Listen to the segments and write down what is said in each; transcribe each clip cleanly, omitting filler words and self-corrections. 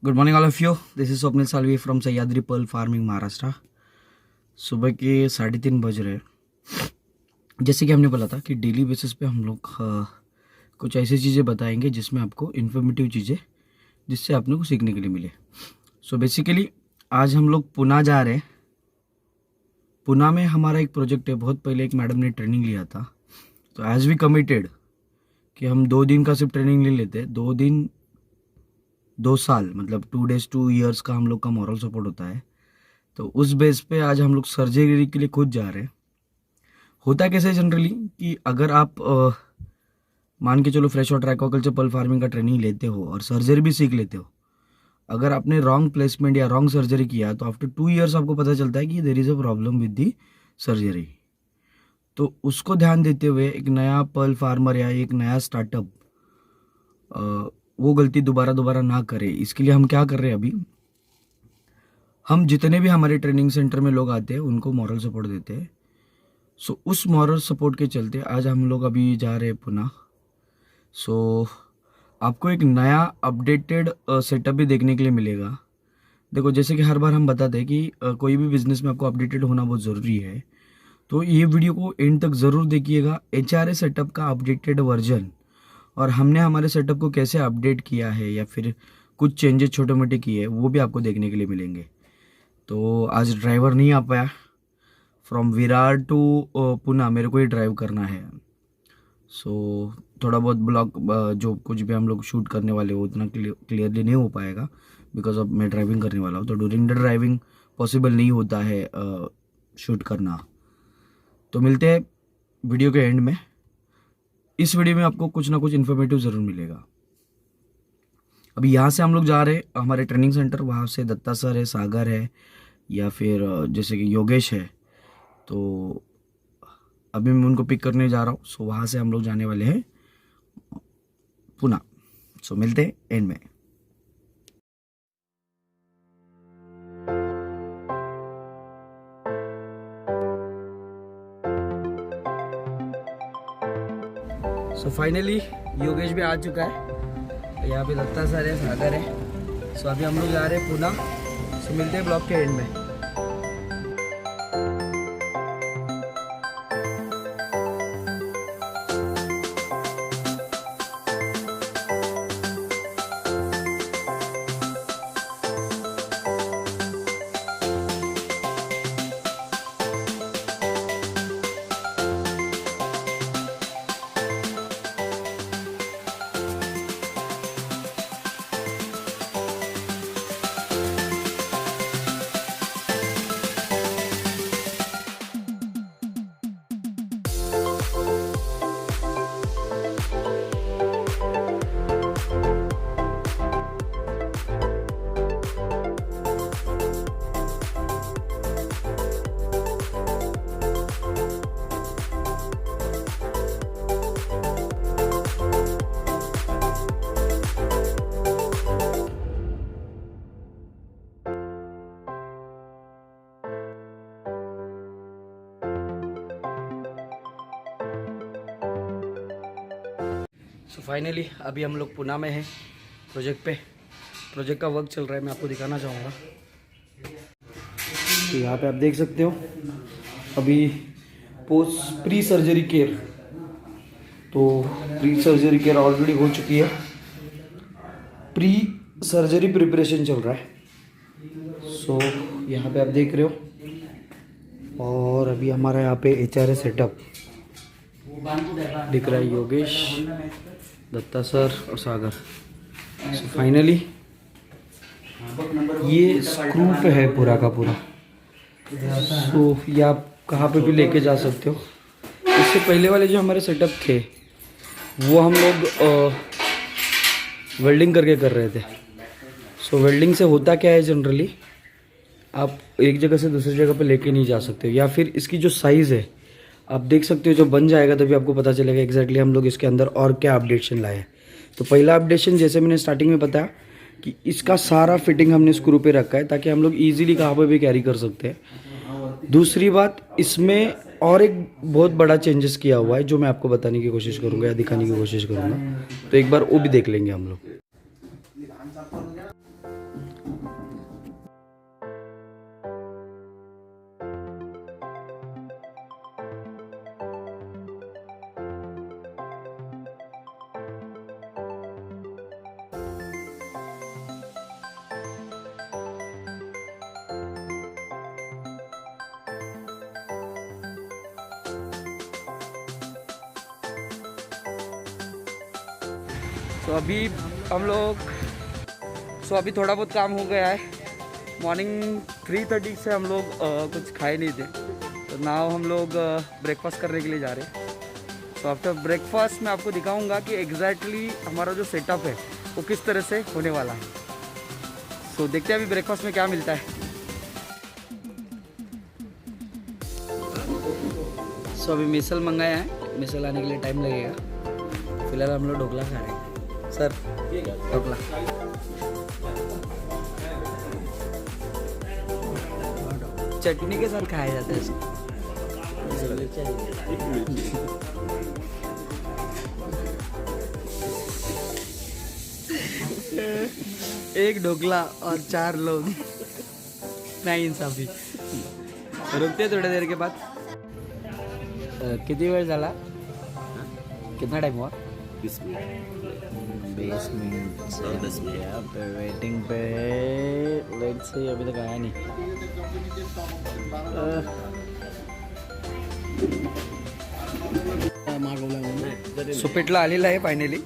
Good morning all of you. This is Swapnil Salvi from Sahyadri pearl farming Maharashtra. सुबह के 3:30 बज रहे हैं। जैसे कि हमने बोला था कि डेली बेसिस पे हम लोग कुछ ऐसी चीज़ें बताएंगे जिसमें आपको इन्फॉर्मेटिव चीज़ें जिससे आपने को सीखने के लिए मिले। सो बेसिकली आज हम लोग पुणे जा रहे हैं। पुणे में हमारा एक प्रोजेक्ट है। बहुत पहले एक मैडम ने ट्रेनिंग लिया था, तो एज वी कमिटेड कि हम 2 दिन का सिर्फ ट्रेनिंग ले लेते हैं। 2 दिन 2 साल मतलब 2 डेज 2 ईयर्स का हम लोग का मॉरल सपोर्ट होता है। तो उस बेस पे आज हम लोग सर्जरी के लिए खुद जा रहे हैं। होता कैसे जनरली कि अगर आप मान के चलो fresh water aquaculture pearl farming का ट्रेनिंग लेते हो और सर्जरी भी सीख लेते हो, अगर आपने रॉन्ग प्लेसमेंट या रॉन्ग सर्जरी किया तो आफ्टर 2 ईयर्स आपको पता चलता है कि there is a problem with the surgery. तो उसको ध्यान देते हुए एक नया पर्ल फार्मर या एक नया स्टार्टअप वो गलती दोबारा ना करे, इसके लिए हम क्या कर रहे हैं अभी, हम जितने भी हमारे ट्रेनिंग सेंटर में लोग आते हैं उनको मॉरल सपोर्ट देते हैं। सो उस मॉरल सपोर्ट के चलते आज हम लोग अभी जा रहे हैं पुणे। सो आपको एक नया अपडेटेड सेटअप भी देखने के लिए मिलेगा। देखो, जैसे कि हर बार हम बताते हैं कि कोई भी बिजनेस में आपको अपडेटेड होना बहुत ज़रूरी है, तो ये वीडियो को एंड तक ज़रूर देखिएगा। HRA सेटअप का अपडेटेड वर्जन और हमने हमारे सेटअप को कैसे अपडेट किया है या फिर कुछ चेंजेस छोटे मोटे किए हैं वो भी आपको देखने के लिए मिलेंगे। तो आज ड्राइवर नहीं आ पाया। फ्रॉम विरार टू पुणे मेरे को ही ड्राइव करना है। सो थोड़ा बहुत ब्लॉग जो कुछ भी हम लोग शूट करने वाले हो उतना क्लियरली नहीं हो पाएगा बिकॉज अब मैं ड्राइविंग करने वाला हूँ। तो ड्यूरिंग द ड्राइविंग पॉसिबल नहीं होता है शूट करना। तो मिलते हैं वीडियो के एंड में। इस वीडियो में आपको कुछ ना कुछ इन्फॉर्मेटिव ज़रूर मिलेगा। अभी यहाँ से हम लोग जा रहे हैं हमारे ट्रेनिंग सेंटर। वहाँ से दत्ता सर है, सागर है या फिर जैसे कि योगेश है। तो अभी मैं उनको पिक करने जा रहा हूँ। सो वहाँ से हम लोग जाने वाले हैं पुणे। सो मिलते हैं एंड में। सो फाइनली योगेश भी आ चुका है। यहाँ पे दत्ता सर है, सागर है। सो अभी हम लोग जा रहे हैं पुणे। सो मिलते हैं ब्लॉग के एंड में। सो फाइनली अभी हम लोग पुणे में हैं प्रोजेक्ट पे। प्रोजेक्ट का वर्क चल रहा है, मैं आपको दिखाना चाहूँगा। तो यहाँ पे आप देख सकते हो अभी पोस्ट प्री सर्जरी केयर। तो प्री सर्जरी केयर ऑलरेडी हो चुकी है, प्री सर्जरी प्रिपरेशन चल रहा है। सो यहाँ पे आप देख रहे हो। और अभी हमारा यहाँ पे HRA सेटअप दिख रहा है। योगेश, दत्ता सर और सागर। सो फाइनली ये स्क्रू पे है पूरा का पूरा। सो ये आप कहाँ पे भी लेके जा सकते हो। इससे पहले वाले जो हमारे सेटअप थे वो हम लोग वेल्डिंग करके कर रहे थे। सो वेल्डिंग से होता क्या है, जनरली आप एक जगह से दूसरी जगह पे लेके नहीं जा सकते, या फिर इसकी जो साइज़ है आप देख सकते हो। जो बन जाएगा तभी आपको पता चलेगा एग्जैक्टली हम लोग इसके अंदर और क्या अपडेशन लाए हैं। तो पहला अपडेशन जैसे मैंने स्टार्टिंग में बताया कि इसका सारा फिटिंग हमने स्क्रू पे रखा है ताकि हम लोग इजीली कहाँ पे भी कैरी कर सकते हैं। दूसरी बात, इसमें और एक बहुत बड़ा चेंजेस किया हुआ है जो मैं आपको बताने की कोशिश करूँगा या दिखाने की कोशिश करूँगा। तो एक बार वो भी देख लेंगे हम लोग। अभी थोड़ा बहुत काम हो गया है। मॉर्निंग 3:30 से हम लोग कुछ खाए नहीं थे, तो नाउ हम लोग ब्रेकफास्ट करने के लिए जा रहे हैं। सो आफ्टर ब्रेकफास्ट मैं आपको दिखाऊंगा कि एग्जैक्टली हमारा जो सेटअप है वो किस तरह से होने वाला है। सो देखते हैं अभी ब्रेकफास्ट में क्या मिलता है। सो अभी मिसल मंगाया है, मिसल आने के लिए टाइम लगेगा। फिलहाल हम लोग ढोकला खा रहे हैं। सर ढोकला चटनी के साथ खाया जाता है इसको। एक ढोकला और 4 लोग, नहीं इंसाफी। रुकते थोड़ी देर के बाद। कितनी वेळ झाला? कितना टाइम हुआ? 20 मिनट 20 मिनट से 10 मिनट यहाँ पे वेटिंग पे। लेट से अभी तक आया नहीं। सो पिठला आलेला आहे फायनली।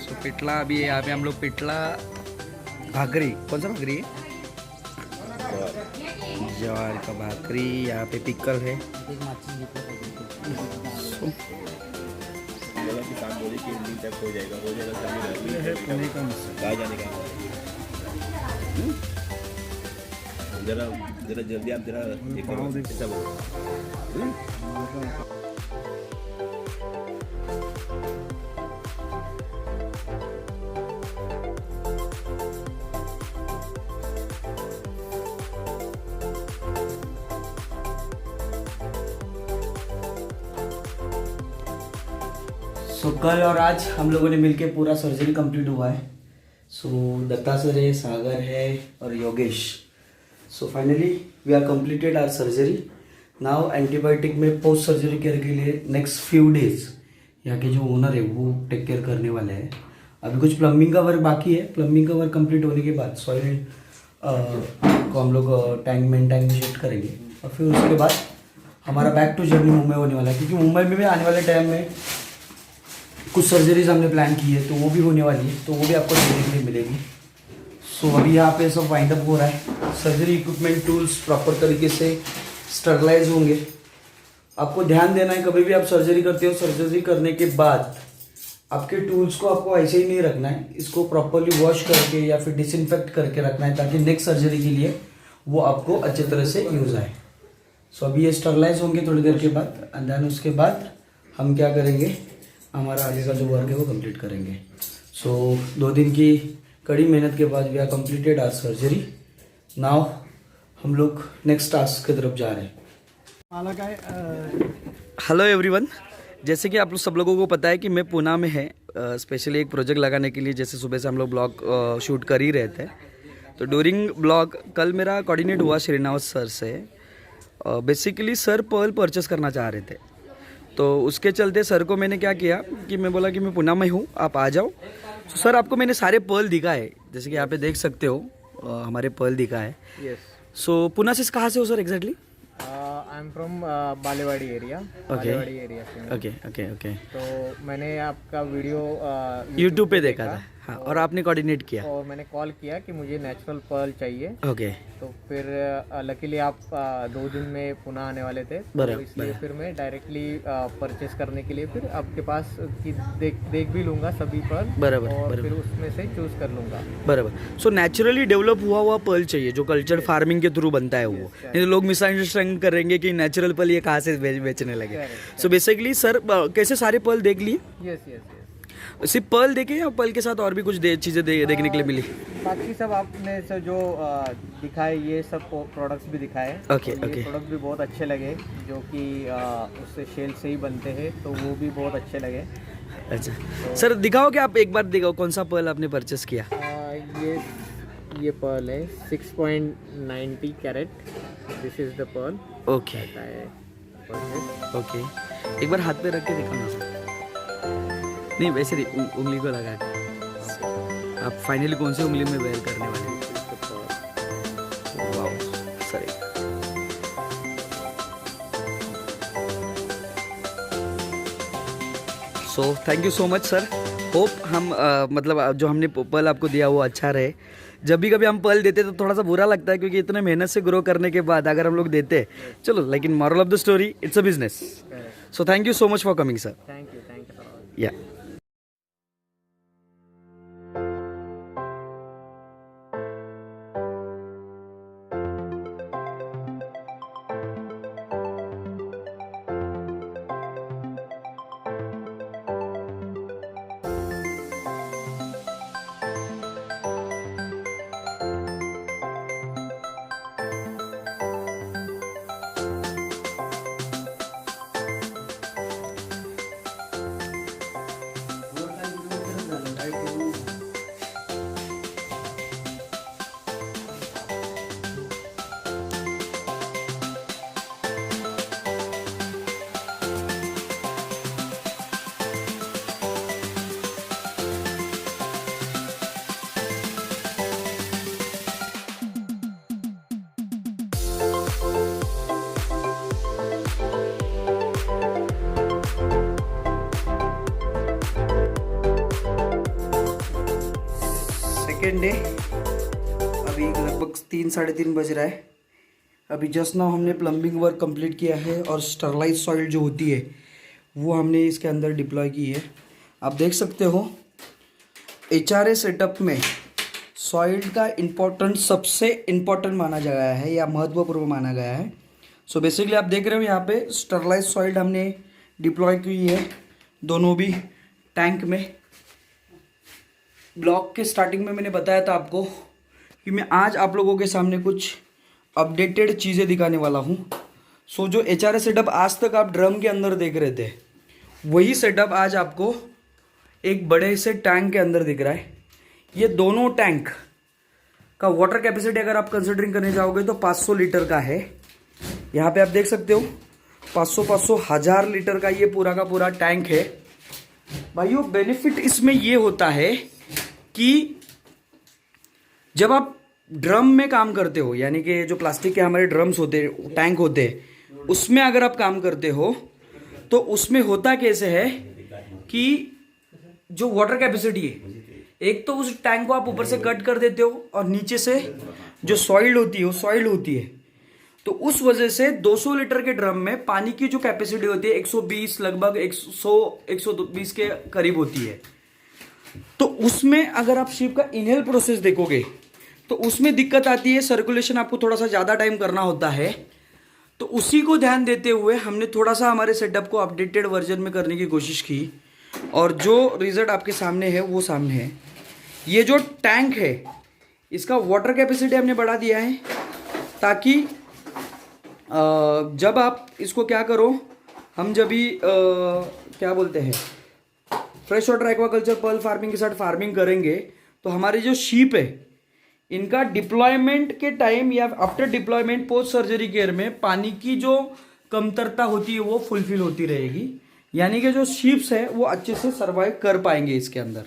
सो पिठला अभी यहाँ पे हम लोग पिठला भाकरी, कौन सा भाकरी है? ज्वार का भाकरी, यहाँ पे पिकल है। बोला कि 7 बजे की इवनिंग तक हो जाएगा पुणे का मसाला। कहाँ जाने का? जरा जरा जल्दी आप जरा एक ऐसा बोलो। सो कल और आज हम लोगों ने मिलके पूरा सर्जरी कंप्लीट हुआ है। सो दत्ता सर है, सागर है और Yogesh. So finally we are completed our surgery. Now antibiotic में पोस्ट सर्जरी केयर के लिए नेक्स्ट फ्यू डेज यहाँ के जो ओनर है वो टेक केयर करने वाले हैं। अभी कुछ प्लम्बिंग का वर्क बाकी है। प्लम्बिंग का वर्क कंप्लीट होने के बाद सॉइल को हम लोग टैंक में शिफ्ट करेंगे और फिर उसके बाद हमारा बैक टू जर्नी मुंबई होने वाला है, क्योंकि मुंबई में भी आने वाले टाइम में कुछ सर्जरीज हमने प्लान की है, तो वो भी होने वाली है, तो वो भी आपको देखने के लिए मिलेगी। सो अभी यहाँ पे सब वाइंड अप हो रहा है। सर्जरी इक्विपमेंट टूल्स प्रॉपर तरीके से स्टरलाइज होंगे। आपको ध्यान देना है, कभी भी आप सर्जरी करते हो, सर्जरी करने के बाद आपके टूल्स को आपको ऐसे ही नहीं रखना है, इसको प्रॉपरली वॉश करके या फिर डिसइंफेक्ट करके रखना है, ताकि नेक्स्ट सर्जरी के लिए वो आपको अच्छे तरह से यूज आए। सो अभी ये स्टरलाइज होंगे थोड़ी देर के बाद, एंड देन उसके बाद हम क्या करेंगे, हमारा आगे का जो वर्क है वो कंप्लीट करेंगे। सो 2 दिन की कड़ी मेहनत के बाद we are completed our surgery. Now हम लोग नेक्स्ट टास्क की तरफ जा रहे हैं। हेलो एवरीवन, जैसे कि आप लोग सब लोगों को पता है कि मैं पुणे में है स्पेशली एक प्रोजेक्ट लगाने के लिए। जैसे सुबह से हम लोग ब्लॉग शूट कर ही रहे थे, तो ड्यूरिंग ब्लॉग कल मेरा कोऑर्डिनेट हुआ श्रीनिवास सर से। बेसिकली सर पर्ल परचेस करना चाह रहे थे, तो उसके चलते सर को मैंने क्या किया कि मैं बोला कि मैं पुणे में हूँ, आप आ जाओ। तो सर आपको मैंने सारे पर्ल दिखाए, जैसे कि यहाँ पे देख सकते हो हमारे पर्ल दिखाए। Yes. सो पुणे से कहाँ से हो sir exactly? I'm from Balewadi area. Balewadi area से हूँ। ओके। तो मैंने आपका वीडियो यूट्यूब पे देखा था, हाँ, और आपने कोऑर्डिनेट किया और मैंने कॉल किया कि मुझे नेचुरल पर्ल चाहिए। ओके। तो फिर लकीली आप 2 दिन में पुणे आने वाले थे, तो बराबर, इसलिए फिर मैं डायरेक्टली परचेस करने के लिए फिर आपके पास की देख भी लूँगा सभी पर्ल, बराबर, और बराबर। फिर उसमें से चूज कर लूँगा। बराबर। सो नेचुरली डेवलप हुआ पर्ल चाहिए, जो कल्चर्ड फार्मिंग के थ्रू बनता है वो। नहीं तो लोग मिसअंडरस्टैंड करेंगे कि नेचुरल पर्ल ये कहाँ से बेचने लगे। सो बेसिकली सर कैसे सारे पर्ल देख लिए? यस। सिर्फ पर्ल देखे या पर्ल के साथ और भी कुछ चीज़ें देखने के लिए मिली? बाकी सब आपने जो दिखाए, ये सब प्रोडक्ट्स भी दिखाए। ओके। प्रोडक्ट भी बहुत अच्छे लगे, जो कि उससे शेल से ही बनते हैं, तो वो भी बहुत अच्छे लगे। अच्छा सर, दिखाओ कि आप एक बार दिखाओ कौन सा पर्ल आपने परचेस किया। ये पर्ल है 6.90 carat. This is the pearl. Okay. एक बार हाथ पे रख के दिखाओ ना सर। नहीं वैसे नहीं, उंगली को लगा के। आप फाइनली कौन सी उंगली में वेयर करने वाले हैं? Wow sir. So thank you so much sir. Hope हम मतलब जो हमने पल आपको दिया वो अच्छा रहे। जब भी कभी हम पल देते तो थोड़ा सा बुरा लगता है, क्योंकि इतने मेहनत से ग्रो करने के बाद अगर हम लोग देते, चलो, लेकिन moral of the story, it's a business. So thank you so much for coming sir. Thank you for all. या सेकेंड डे, अभी लगभग 3-3:30 बज रहा है। अभी जस्ट नाउ हमने प्लम्बिंग वर्क कंप्लीट किया है और स्टरलाइज सॉइल जो होती है वो हमने इसके अंदर डिप्लॉय की है। आप देख सकते हो HRA सेटअप में सॉइल का इम्पोर्टेंट सबसे इम्पोर्टेंट माना गया है या महत्वपूर्ण माना गया है। सो बेसिकली आप देख रहे हो यहाँ पे स्टरलाइज सॉइल हमने डिप्लॉय की है दोनों भी टैंक में। ब्लॉग के स्टार्टिंग में मैंने बताया था आपको कि मैं आज आप लोगों के सामने कुछ अपडेटेड चीज़ें दिखाने वाला हूँ। सो जो HRA सेटअप आज तक आप ड्रम के अंदर देख रहे थे, वही सेटअप आज आपको एक बड़े से टैंक के अंदर दिख रहा है। ये दोनों टैंक का वाटर कैपेसिटी अगर आप कंसिडरिंग करने जाओगे तो 500 लीटर का है। यहाँ पे आप देख सकते हो 500 1000 लीटर का ये पूरा का पूरा टैंक है। भाइयों, बेनिफिट इसमें ये होता है कि जब आप ड्रम में काम करते हो, यानी कि जो प्लास्टिक के हमारे ड्रम्स होते हैं, टैंक होते हैं, उसमें अगर आप काम करते हो तो उसमें होता कैसे है कि जो वाटर कैपेसिटी है, एक तो उस टैंक को आप ऊपर से कट कर देते हो और नीचे से जो सॉइल होती है वो सॉइल होती है। तो उस वजह से 200 लीटर के ड्रम में पानी की जो कैपेसिटी होती है 120 लगभग 120 के करीब होती है। तो उसमें अगर आप शिप का इनहेल प्रोसेस देखोगे तो उसमें दिक्कत आती है, सर्कुलेशन आपको थोड़ा सा ज़्यादा टाइम करना होता है। तो उसी को ध्यान देते हुए हमने थोड़ा सा हमारे सेटअप को अपडेटेड वर्जन में करने की कोशिश की और जो रिजल्ट आपके सामने है वो सामने है। ये जो टैंक है इसका वाटर कैपेसिटी हमने बढ़ा दिया है ताकि जब आप इसको क्या करो, हम जब भी क्या बोलते हैं fresh water aquaculture pearl farming के साथ फार्मिंग करेंगे तो हमारे जो शीप है इनका डिप्लॉयमेंट के टाइम या after deployment post surgery care में पानी की जो कमतरता होती है वो फुलफिल होती रहेगी, यानी कि जो शीप्स है वो अच्छे से सर्वाइव कर पाएंगे इसके अंदर।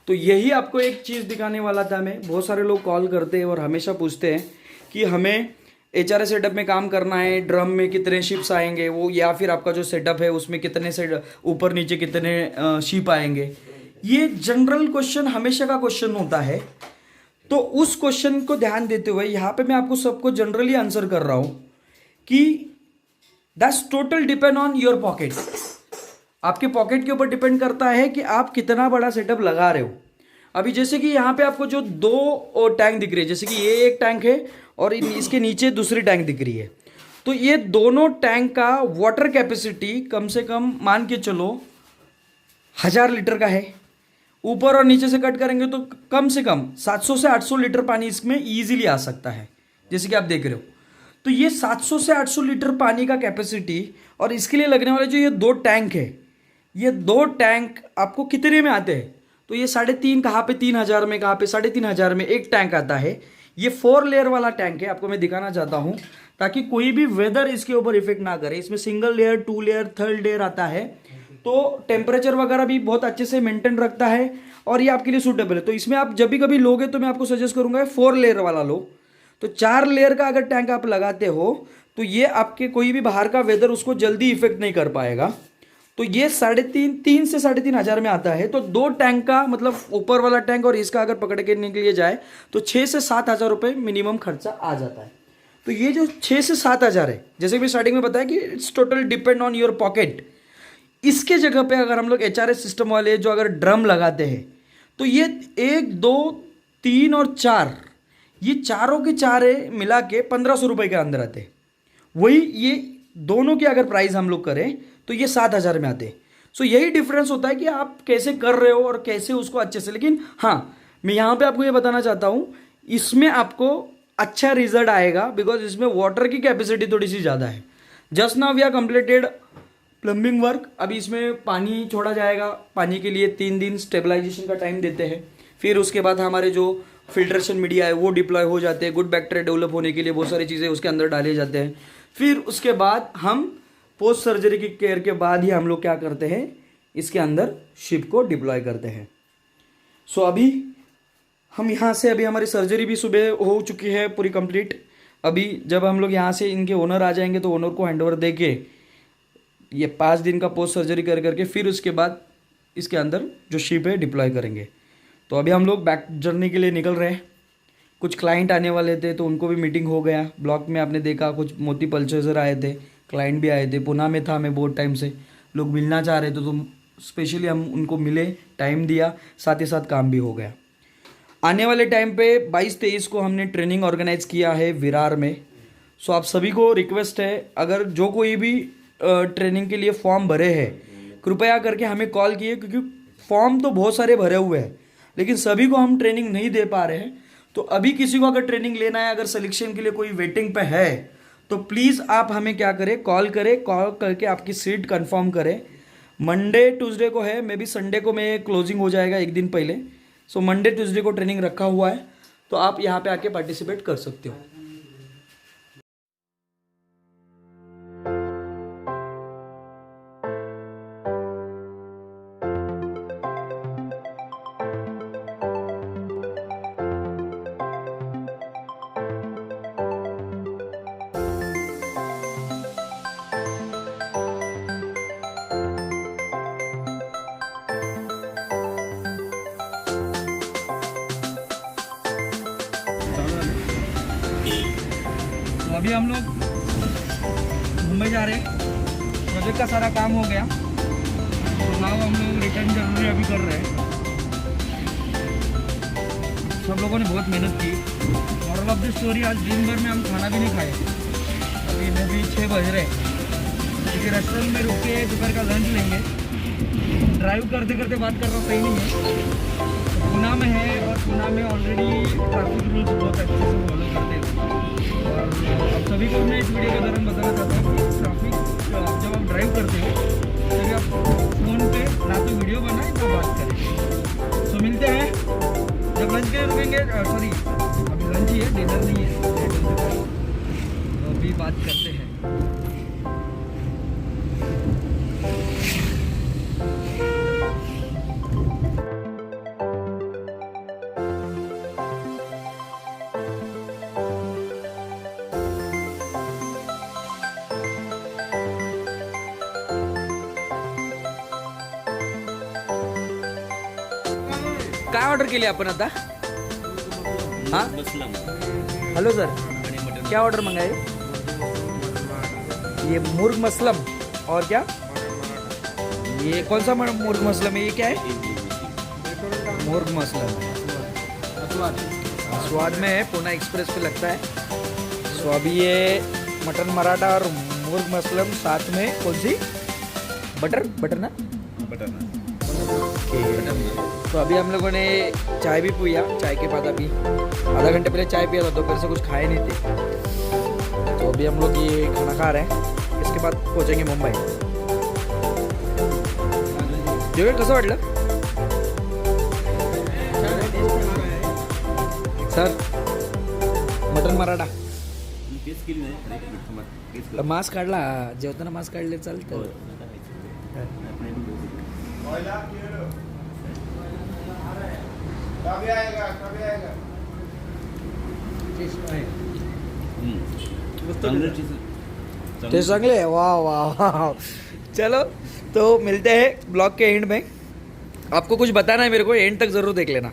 तो यही आपको एक चीज़ दिखाने वाला था मैं। बहुत सारे लोग कॉल करते हैं और हमेशा पूछते हैं कि हमें HRA सेटअप में काम करना है, ड्रम में कितने शिप्स आएंगे वो, या फिर आपका जो सेटअप है उसमें कितने से ऊपर नीचे कितने शिप आएंगे। ये जनरल क्वेश्चन हमेशा का क्वेश्चन होता है। तो उस क्वेश्चन को ध्यान देते हुए यहाँ पे मैं आपको सबको जनरली आंसर कर रहा हूँ कि that's total depend on your pocket. आपके पॉकेट के ऊपर डिपेंड करता है कि आप कितना बड़ा सेटअप लगा रहे हो। अभी जैसे कि यहाँ पे आपको जो 2 टैंक दिख रही है, जैसे कि ये एक टैंक है और इसके नीचे दूसरी टैंक दिख रही है, तो ये दोनों टैंक का वाटर कैपेसिटी कम से कम मान के चलो 1000 लीटर का है। ऊपर और नीचे से कट करेंगे तो कम से कम 700 से 800 लीटर पानी इसमें ईजिली आ सकता है, जैसे कि आप देख रहे हो। तो ये 700 से 800 लीटर पानी का कैपेसिटी और इसके लिए लगने वाले जो ये 2 टैंक है, ये 2 टैंक आपको कितने में आते हैं? तो ये 3.5 कहाँ पे 3000 में, कहाँ पे 3500 में एक टैंक आता है। ये 4 लेयर वाला टैंक है, आपको मैं दिखाना चाहता हूँ ताकि कोई भी वेदर इसके ऊपर इफेक्ट ना करे। इसमें single layer, 2 layer, 3rd layer आता है, तो टेम्परेचर वगैरह भी बहुत अच्छे से मेंटेन रखता है और ये आपके लिए सूटेबल है। तो इसमें आप जब भी कभी लोगे तो मैं आपको सजेस्ट करूंगा 4 लेयर वाला लो। तो 4 लेयर का अगर टैंक आप लगाते हो तो ये आपके कोई भी बाहर का वेदर उसको जल्दी इफेक्ट नहीं कर पाएगा। तो ये 3.5 से 3.5 हज़ार में आता है। तो 2 टैंक का मतलब ऊपर वाला टैंक और इसका अगर पकड़ के लिए जाए तो 6 से 7 हज़ार रुपये मिनिमम खर्चा आ जाता है। तो ये जो 6 से 7 हज़ार है, जैसे कि स्टार्टिंग में बताया कि it's total depend on your pocket. इसके जगह पे अगर हम लोग HRS सिस्टम वाले जो अगर ड्रम लगाते हैं तो ये 1, 2, 3 और 4, ये चारों के चारे मिला के 1500 रुपये के अंदर आते हैं। वही ये दोनों की अगर प्राइस हम लोग करें तो ये 7 हज़ार में आते हैं। सो यही डिफरेंस होता है कि आप कैसे कर रहे हो और कैसे उसको अच्छे से। लेकिन हाँ, मैं यहाँ पे आपको ये बताना चाहता हूँ, इसमें आपको अच्छा रिजल्ट आएगा बिकॉज इसमें वाटर की कैपेसिटी थोड़ी सी ज़्यादा है। Just now we are completed plumbing work. अभी इसमें पानी छोड़ा जाएगा, पानी के लिए 3 दिन स्टेबलाइजेशन का टाइम देते हैं। फिर उसके बाद हमारे जो फिल्ट्रेशन मीडिया है वो डिप्लॉय हो जाते हैं। गुड बैक्टीरिया डेवलप होने के लिए बहुत सारी चीज़ें उसके अंदर डाले जाते हैं। फिर उसके बाद हम पोस्ट सर्जरी की केयर के बाद ही हम लोग क्या करते हैं, इसके अंदर शिप को डिप्लॉय करते हैं। सो अभी हम यहाँ से, अभी हमारी सर्जरी भी सुबह हो चुकी है पूरी कंप्लीट। अभी जब हम लोग यहाँ से इनके ओनर आ जाएंगे तो ओनर को हैंडओवर दे के ये 5 दिन का पोस्ट सर्जरी करके फिर उसके बाद इसके अंदर जो शिप है डिप्लॉय करेंगे। तो अभी हम लोग बैक जर्नी के लिए निकल रहे हैं। कुछ क्लाइंट आने वाले थे तो उनको भी मीटिंग हो गया। ब्लॉक में आपने देखा कुछ मोती परचेजर आए थे, क्लाइंट भी आए थे। पुणे में था मैं बहुत टाइम से, लोग मिलना चाह रहे थे तो स्पेशली हम उनको मिले, टाइम दिया, साथ ही साथ काम भी हो गया। आने वाले टाइम पे 22-23 को हमने ट्रेनिंग ऑर्गेनाइज किया है विरार में। सो आप सभी को रिक्वेस्ट है, अगर जो कोई भी ट्रेनिंग के लिए फॉर्म भरे हैं कृपया करके हमें कॉल किए, क्योंकि फॉर्म तो बहुत सारे भरे हुए हैं लेकिन सभी को हम ट्रेनिंग नहीं दे पा रहे हैं। तो अभी किसी को अगर ट्रेनिंग लेना है, अगर सिलेक्शन के लिए कोई वेटिंग पे है तो प्लीज़ आप हमें क्या करें, कॉल करके आपकी सीट कंफर्म करें। मंडे ट्यूसडे को है, मे बी संडे को मैं क्लोजिंग हो जाएगा एक दिन पहले। सो मंडे ट्यूसडे को ट्रेनिंग रखा हुआ है, तो आप यहाँ पे आके पार्टिसिपेट कर सकते हो। तो अभी हम लोग मुंबई जा रहे हैं, प्रोजेक्ट का सारा काम हो गया। तो नाउ हम लोग रिटर्न जर्नी अभी कर रहे हैं। सब लोगों ने बहुत मेहनत की। मॉरल ऑफ द स्टोरी, आज दिन भर में हम खाना भी नहीं खाए। अभी में भी 6 बज रहे क्योंकि रेस्टोरेंट में रुक के दोपहर का लंच लेंगे। ड्राइव करते करते बात करना सही नहीं है। पुणे में है और पुणे में ऑलरेडी ट्रैफिक रूल्स बहुत अच्छे से फॉलो करते हैं। और अब सभी को मैं इस वीडियो के दौरान बताना चाहता हूँ कि ट्रैफिक जब आप ड्राइव करते हो तभी आप फ़ोन पे ना तो वीडियो बनाएं ना बात करें। सो मिलते हैं जब लंच के लिए रुकेंगे। सॉरी, अभी लंच ही है, डिनर नहीं है। तो अभी बात करते हैं। काय ऑर्डर केली आपण आता? हाँ, हेलो सर, क्या ऑर्डर मंगाए? ये मुर्ग मसलम और क्या, ये कौन सा मुर्ग मसलम है? ये क्या है? मुर्ग मसलम स्वाद में है, पुणे एक्सप्रेस पे लगता है। सो अभी ये मटन मराठा और मुर्ग मसलम साथ में कौन सी बटर ना। तो अभी हम लोगों ने चाय भी पिया। चाय के बाद अभी आधा घंटे पहले चाय पिया था, दोपहर से कुछ खाए नहीं थे। तो अभी हम लोग ये खाना खा रहे हैं, इसके बाद पहुंचेंगे मुंबई। जेवण कसं वाटलं सर? मटन मराठा मास्क काढला, जेवताना मास्क काढले चालतं। कभी आएगा ते चांगले आहे। वाह वाह वाह, चलो तो मिलते हैं ब्लॉग के एंड में. आपको कुछ बताना है मेरे को, एंड तक ज़रूर देख लेना.